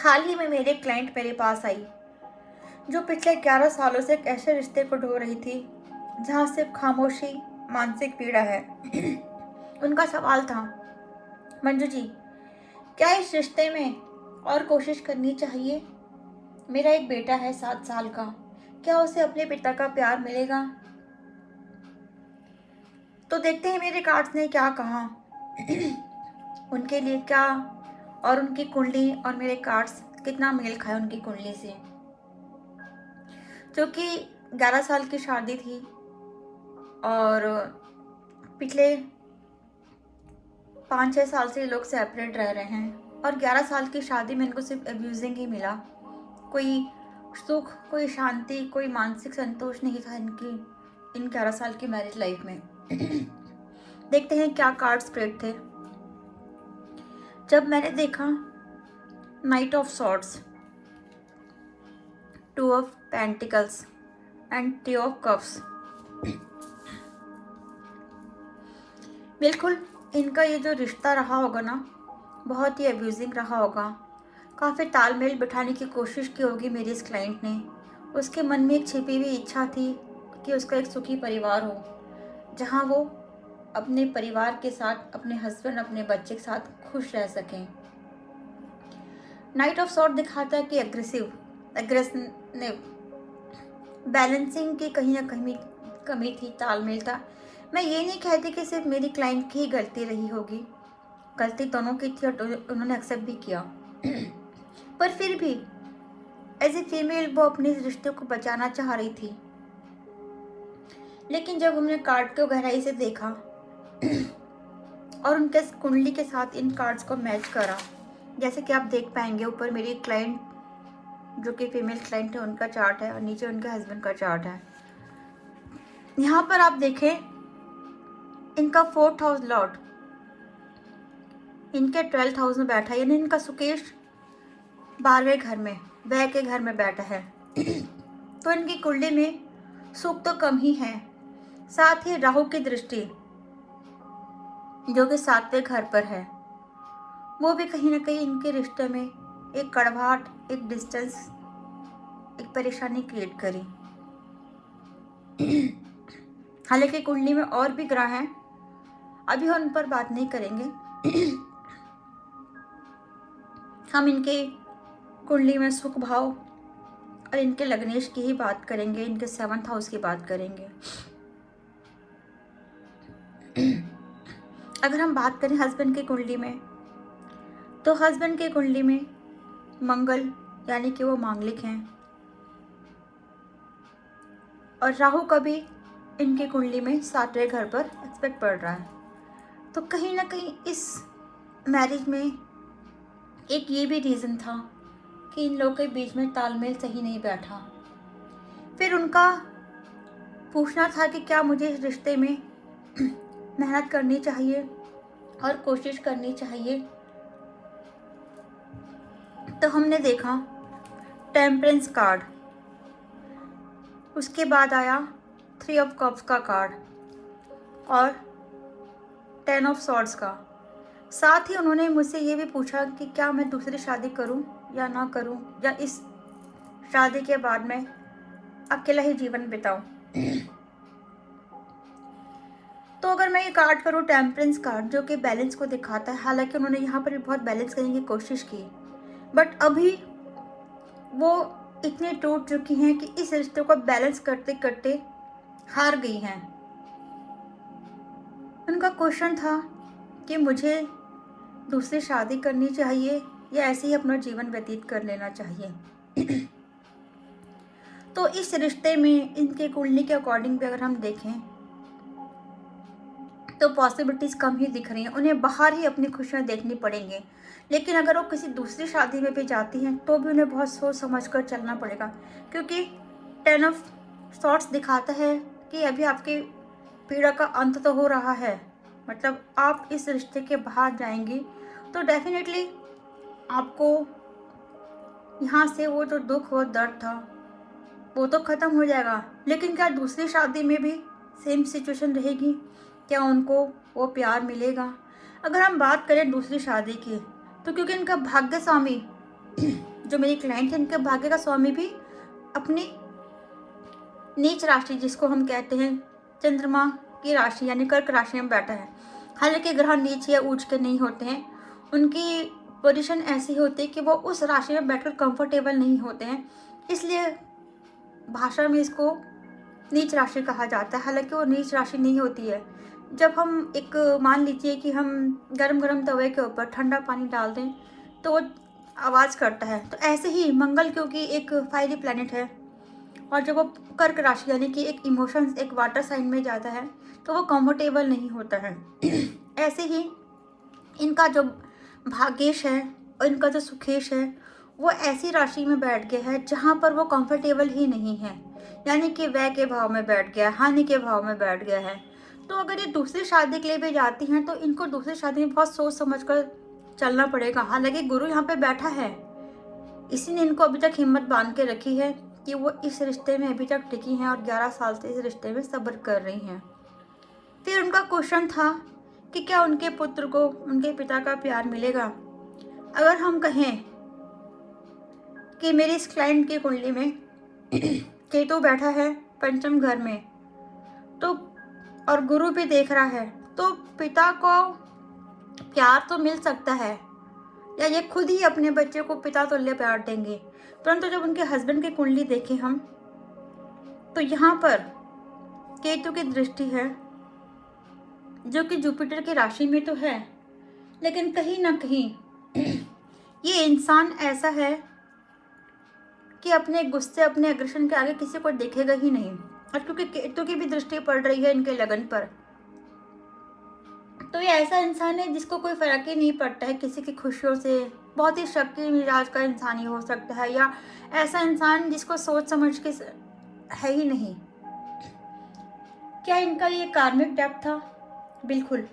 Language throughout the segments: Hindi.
हाल ही में मेरे क्लाइंट मेरे पास आई जो पिछले 11 सालों से एक ऐसे रिश्ते को ढो रही थी जहां सिर्फ खामोशी मानसिक पीड़ा है। उनका सवाल था, मंजू जी, क्या इस रिश्ते में और कोशिश करनी चाहिए? मेरा एक बेटा है 7 साल का, क्या उसे अपने पिता का प्यार मिलेगा? तो देखते हैं मेरे कार्ड्स ने क्या कहा। उनके लिए क्या, और उनकी कुंडली और मेरे कार्ड्स कितना मेल खाए उनकी कुंडली से। क्योंकि 11 साल की शादी थी और पिछले 5-6 साल से ये लोग सेपरेट रह रहे हैं और 11 साल की शादी में इनको सिर्फ अब्यूजिंग ही मिला। कोई सुख, कोई शांति, कोई मानसिक संतोष नहीं था इन 11 साल की मैरिज लाइफ में। देखते हैं क्या कार्ड स्प्रेड थे। जब मैंने देखा night of swords, 2 of pentacles and 3 of cups, बिल्कुल इनका ये जो रिश्ता रहा होगा ना, बहुत ही अब्यूजिंग रहा होगा। काफ़ी तालमेल बिठाने की कोशिश की होगी मेरी इस क्लाइंट ने। उसके मन में एक छिपी हुई इच्छा थी कि उसका एक सुखी परिवार हो, जहां वो अपने परिवार के साथ, अपने हस्बैंड, अपने बच्चे के साथ खुश रह सकें। नाइट ऑफ सॉर्ड दिखाता है कि एग्रेसिव बैलेंसिंग की कहीं ना कहीं कमी थी, तालमेल था। मैं ये नहीं कहती कि सिर्फ मेरी क्लाइंट की ही गलती रही होगी, गलती दोनों की थी और उन्होंने एक्सेप्ट भी किया। पर फिर भी एज ए फीमेल वो अपने इस रिश्ते को बचाना चाह रही थी। लेकिन जब हमने कार्ड को गहराई से देखा और उनके कुंडली के साथ इन कार्ड्स को मैच करा, जैसे कि आप देख पाएंगे, ऊपर मेरी क्लाइंट जो कि फीमेल क्लाइंट है उनका चार्ट है और नीचे उनके हस्बैंड का चार्ट है। यहाँ पर आप देखें इनका 4th हाउस लॉर्ड इनके 12th हाउस में बैठा है, यानी इनका सुकेश 12वें घर में, व्यय के घर में बैठा है। तो इनकी कुंडली में सुख तो कम ही है, साथ ही राहु की दृष्टि जो कि 7वें घर पर है, वो भी कहीं ना कहीं इनके रिश्ते में एक कड़वाहट, एक डिस्टेंस, एक परेशानी क्रिएट करी। हालांकि कुंडली में और भी ग्रह हैं, अभी हम उन पर बात नहीं करेंगे। हम इनके कुंडली में सुख भाव और इनके लग्नेश की ही बात करेंगे, इनके 7th हाउस की बात करेंगे। अगर हम बात करें हस्बैंड की कुंडली में, तो हस्बैंड की कुंडली में मंगल, यानी कि वो मांगलिक हैं, और राहु का भी इनकी कुंडली में 7वें घर पर एक्सपेक्ट पड़ रहा है। तो कहीं ना कहीं इस मैरिज में एक ये भी रीज़न था कि इन लोगों के बीच में तालमेल सही नहीं बैठा। फिर उनका पूछना था कि क्या मुझे इस रिश्ते में मेहनत करनी चाहिए और कोशिश करनी चाहिए। तो हमने देखा टेम्परेंस कार्ड, उसके बाद आया 3 ऑफ कप्स का कार्ड और 10 ऑफ सॉर्ड्स का। साथ ही उन्होंने मुझसे ये भी पूछा कि क्या मैं दूसरी शादी करूं या ना करूं, या इस शादी के बाद मैं अकेला ही जीवन बिताऊं। तो अगर मैं ये कार्ड करूं टेम्परेंस कार्ड, जो कि बैलेंस को दिखाता है, हालांकि उन्होंने यहाँ पर भी बहुत बैलेंस करने की कोशिश की, बट अभी वो इतनी टूट चुकी हैं कि इस रिश्ते को बैलेंस करते करते हार गई हैं। उनका क्वेश्चन था कि मुझे दूसरी शादी करनी चाहिए या ऐसे ही अपना जीवन व्यतीत कर लेना चाहिए। तो इस रिश्ते में इनके कुंडली के अकॉर्डिंग भी अगर हम देखें तो पॉसिबिलिटीज़ कम ही दिख रही हैं। उन्हें बाहर ही अपनी खुशियाँ देखनी पड़ेंगी, लेकिन अगर वो किसी दूसरी शादी में भी जाती हैं तो भी उन्हें बहुत सोच समझ कर चलना पड़ेगा, क्योंकि 10 ऑफ सॉर्ट्स दिखाता है कि अभी आपकी पीड़ा का अंत तो हो रहा है। मतलब आप इस रिश्ते के बाहर जाएंगी तो डेफिनेटली आपको यहाँ से वो जो दुख, वो दर्द था, वो तो ख़त्म हो जाएगा। लेकिन क्या दूसरी शादी में भी सेम सिचुएशन रहेगी? क्या उनको वो प्यार मिलेगा? अगर हम बात करें दूसरी शादी की, तो क्योंकि इनका भाग्य स्वामी जो मेरी क्लाइंट है, इनके भाग्य का स्वामी भी अपनी नीच राशि, जिसको हम कहते हैं चंद्रमा की राशि यानी कर्क राशि में बैठा है। हालांकि ग्रह नीच या ऊंच के नहीं होते हैं, उनकी पोजीशन ऐसी होती है कि वो उस राशि में बैठकर कंफर्टेबल नहीं होते हैं, इसलिए भाषा में इसको नीच राशि कहा जाता है। हालांकि वो नीच राशि नहीं होती है। जब हम एक मान लीजिए कि हम गरम गरम तवे के ऊपर ठंडा पानी डाल दें तो वो आवाज़ करता है, तो ऐसे ही मंगल क्योंकि एक फायरी प्लैनेट है और जब वो कर्क राशि यानी कि एक इमोशंस एक वाटर साइन में जाता है तो वो कंफर्टेबल नहीं होता है। ऐसे ही इनका जो भाग्येश है और इनका जो सुखेश है वो ऐसी राशि में बैठ गया है जहाँ पर वो कंफर्टेबल ही नहीं है, यानी कि व्यय के भाव में बैठ गया है, हानि के भाव में बैठ गया है। तो अगर ये दूसरी शादी के लिए भी जाती हैं तो इनको दूसरी शादी में बहुत सोच समझ कर चलना पड़ेगा। हालांकि गुरु यहाँ पे बैठा है, इसी ने इनको अभी तक हिम्मत बांध के रखी है कि वो इस रिश्ते में अभी तक टिकी हैं और 11 साल से इस रिश्ते में सब्र कर रही हैं। फिर उनका क्वेश्चन था कि क्या उनके पुत्र को उनके पिता का प्यार मिलेगा। अगर हम कहें कि मेरी इस क्लाइंट की कुंडली में केतु बैठा है पंचम घर में, तो और गुरु भी देख रहा है, तो पिता को प्यार तो मिल सकता है या ये खुद ही अपने बच्चे को पिता तुल्य प्यार देंगे। परंतु जब उनके हस्बैंड की कुंडली देखें हम, तो यहाँ पर केतु की दृष्टि है जो कि जुपिटर की राशि में तो है, लेकिन कहीं ना कहीं ये इंसान ऐसा है कि अपने गुस्से अपने अग्रेशन के आगे किसी को देखेगा ही नहीं। और क्योंकि केतु की भी दृष्टि पड़ रही है इनके लगन पर, तो ये ऐसा इंसान है जिसको कोई फर्क ही नहीं पड़ता है किसी की खुशियों से। बहुत ही शक्ति मिजाज का इंसान ही हो सकता है, या ऐसा इंसान जिसको सोच समझ के है ही नहीं। क्या इनका ये कार्मिक डेप्थ था? बिल्कुल।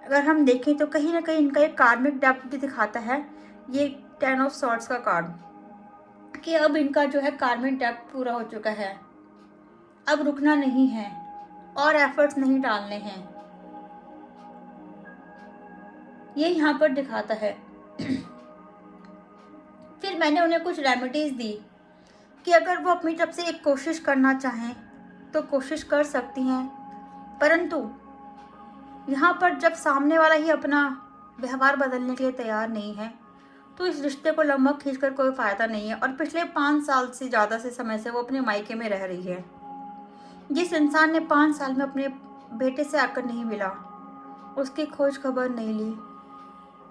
अगर हम देखें तो कहीं ना कहीं इनका एक कार्मिक डेप्थ भी दिखाता है ये 10 ऑफ सॉर्ड्स का कार्ड, कि अब इनका जो है कार्मिक डेप्थ पूरा हो चुका है, अब रुकना नहीं है और एफर्ट्स नहीं डालने हैं, ये यहाँ पर दिखाता है। फिर मैंने उन्हें कुछ रेमेडीज दी कि अगर वो अपनी तरफ से एक कोशिश करना चाहें तो कोशिश कर सकती हैं, परंतु यहाँ पर जब सामने वाला ही अपना व्यवहार बदलने के लिए तैयार नहीं है तो इस रिश्ते को लंबा खींचकर कोई फ़ायदा नहीं है। और पिछले 5 साल से ज़्यादा से समय से वो अपने मायके में रह रही है। जिस इंसान ने 5 साल में अपने बेटे से आकर नहीं मिला, उसकी खोज खबर नहीं ली,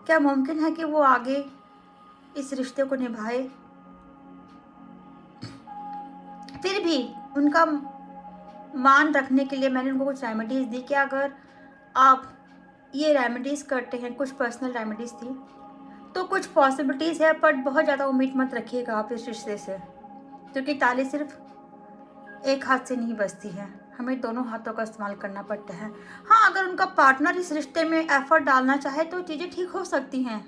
क्या मुमकिन है कि वो आगे इस रिश्ते को निभाए? फिर भी उनका मान रखने के लिए मैंने उनको कुछ रेमेडीज़ दी कि अगर आप ये रेमेडीज़ करते हैं, कुछ पर्सनल रेमेडीज़ थी, तो कुछ पॉसिबिलिटीज़ है, बट बहुत ज़्यादा उम्मीद मत रखिएगा आप इस रिश्ते से, क्योंकि ताली सिर्फ एक हाथ से नहीं बजती है, हमें दोनों हाथों का इस्तेमाल करना पड़ता है। हाँ, अगर उनका पार्टनर इस रिश्ते में एफर्ट डालना चाहे तो चीज़ें ठीक हो सकती हैं,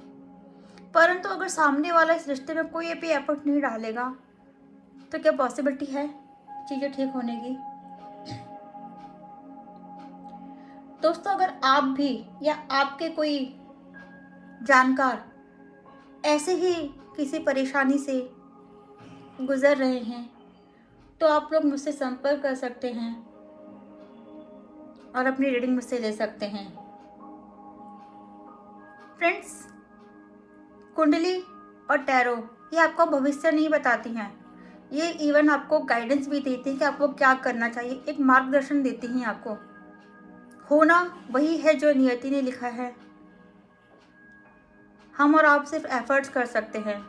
परंतु अगर सामने वाला इस रिश्ते में कोई भी एफर्ट नहीं डालेगा तो क्या पॉसिबिलिटी है चीज़ें ठीक होने की? दोस्तों, अगर आप भी या आपके कोई जानकार ऐसे ही किसी परेशानी से गुजर रहे हैं तो आप लोग मुझसे संपर्क कर सकते हैं और अपनी रीडिंग मुझसे ले सकते हैं। फ्रेंड्स, कुंडली और टैरो ये आपको भविष्य नहीं बताती हैं, ये इवन आपको गाइडेंस भी देती हैं कि आपको क्या करना चाहिए, एक मार्गदर्शन देती हैं आपको। होना वही है जो नियति ने लिखा है, हम और आप सिर्फ एफर्ट्स कर सकते हैं,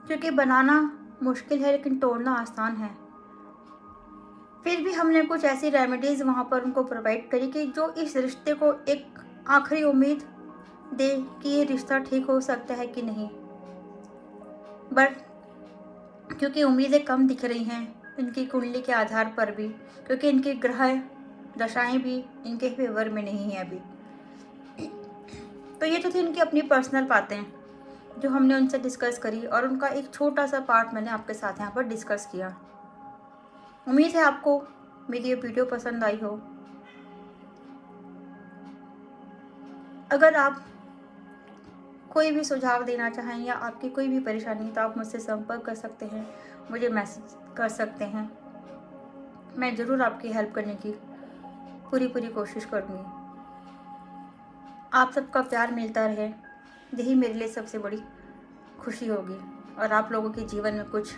क्योंकि बनाना मुश्किल है लेकिन तोड़ना आसान है। फिर भी हमने कुछ ऐसी रेमेडीज़ वहाँ पर उनको प्रोवाइड करी कि जो इस रिश्ते को एक आखिरी उम्मीद दे कि ये रिश्ता ठीक हो सकता है कि नहीं। बट क्योंकि उम्मीदें कम दिख रही हैं इनकी कुंडली के आधार पर भी, क्योंकि इनकी ग्रह दशाएं भी इनके फेवर में नहीं है अभी। तो ये तो थी इनकी अपनी पर्सनल बातें जो हमने उनसे डिस्कस करी, और उनका एक छोटा सा पार्ट मैंने आपके साथ यहाँ पर डिस्कस किया। उम्मीद है आपको मेरी ये वीडियो पसंद आई हो। अगर आप कोई भी सुझाव देना चाहें या आपकी कोई भी परेशानी, तो आप मुझसे संपर्क कर सकते हैं, मुझे मैसेज कर सकते हैं। मैं ज़रूर आपकी हेल्प करने की पूरी पूरी कोशिश करूँगी। आप सबका प्यार मिलता रहे, यही मेरे लिए सबसे बड़ी खुशी होगी, और आप लोगों के जीवन में कुछ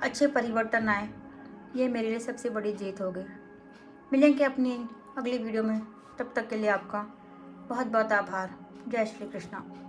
अच्छे परिवर्तन आए, ये मेरे लिए सबसे बड़ी जीत होगी। मिलेंगे अपनी अगली वीडियो में, तब तक के लिए आपका बहुत बहुत आभार। जय श्री कृष्णा।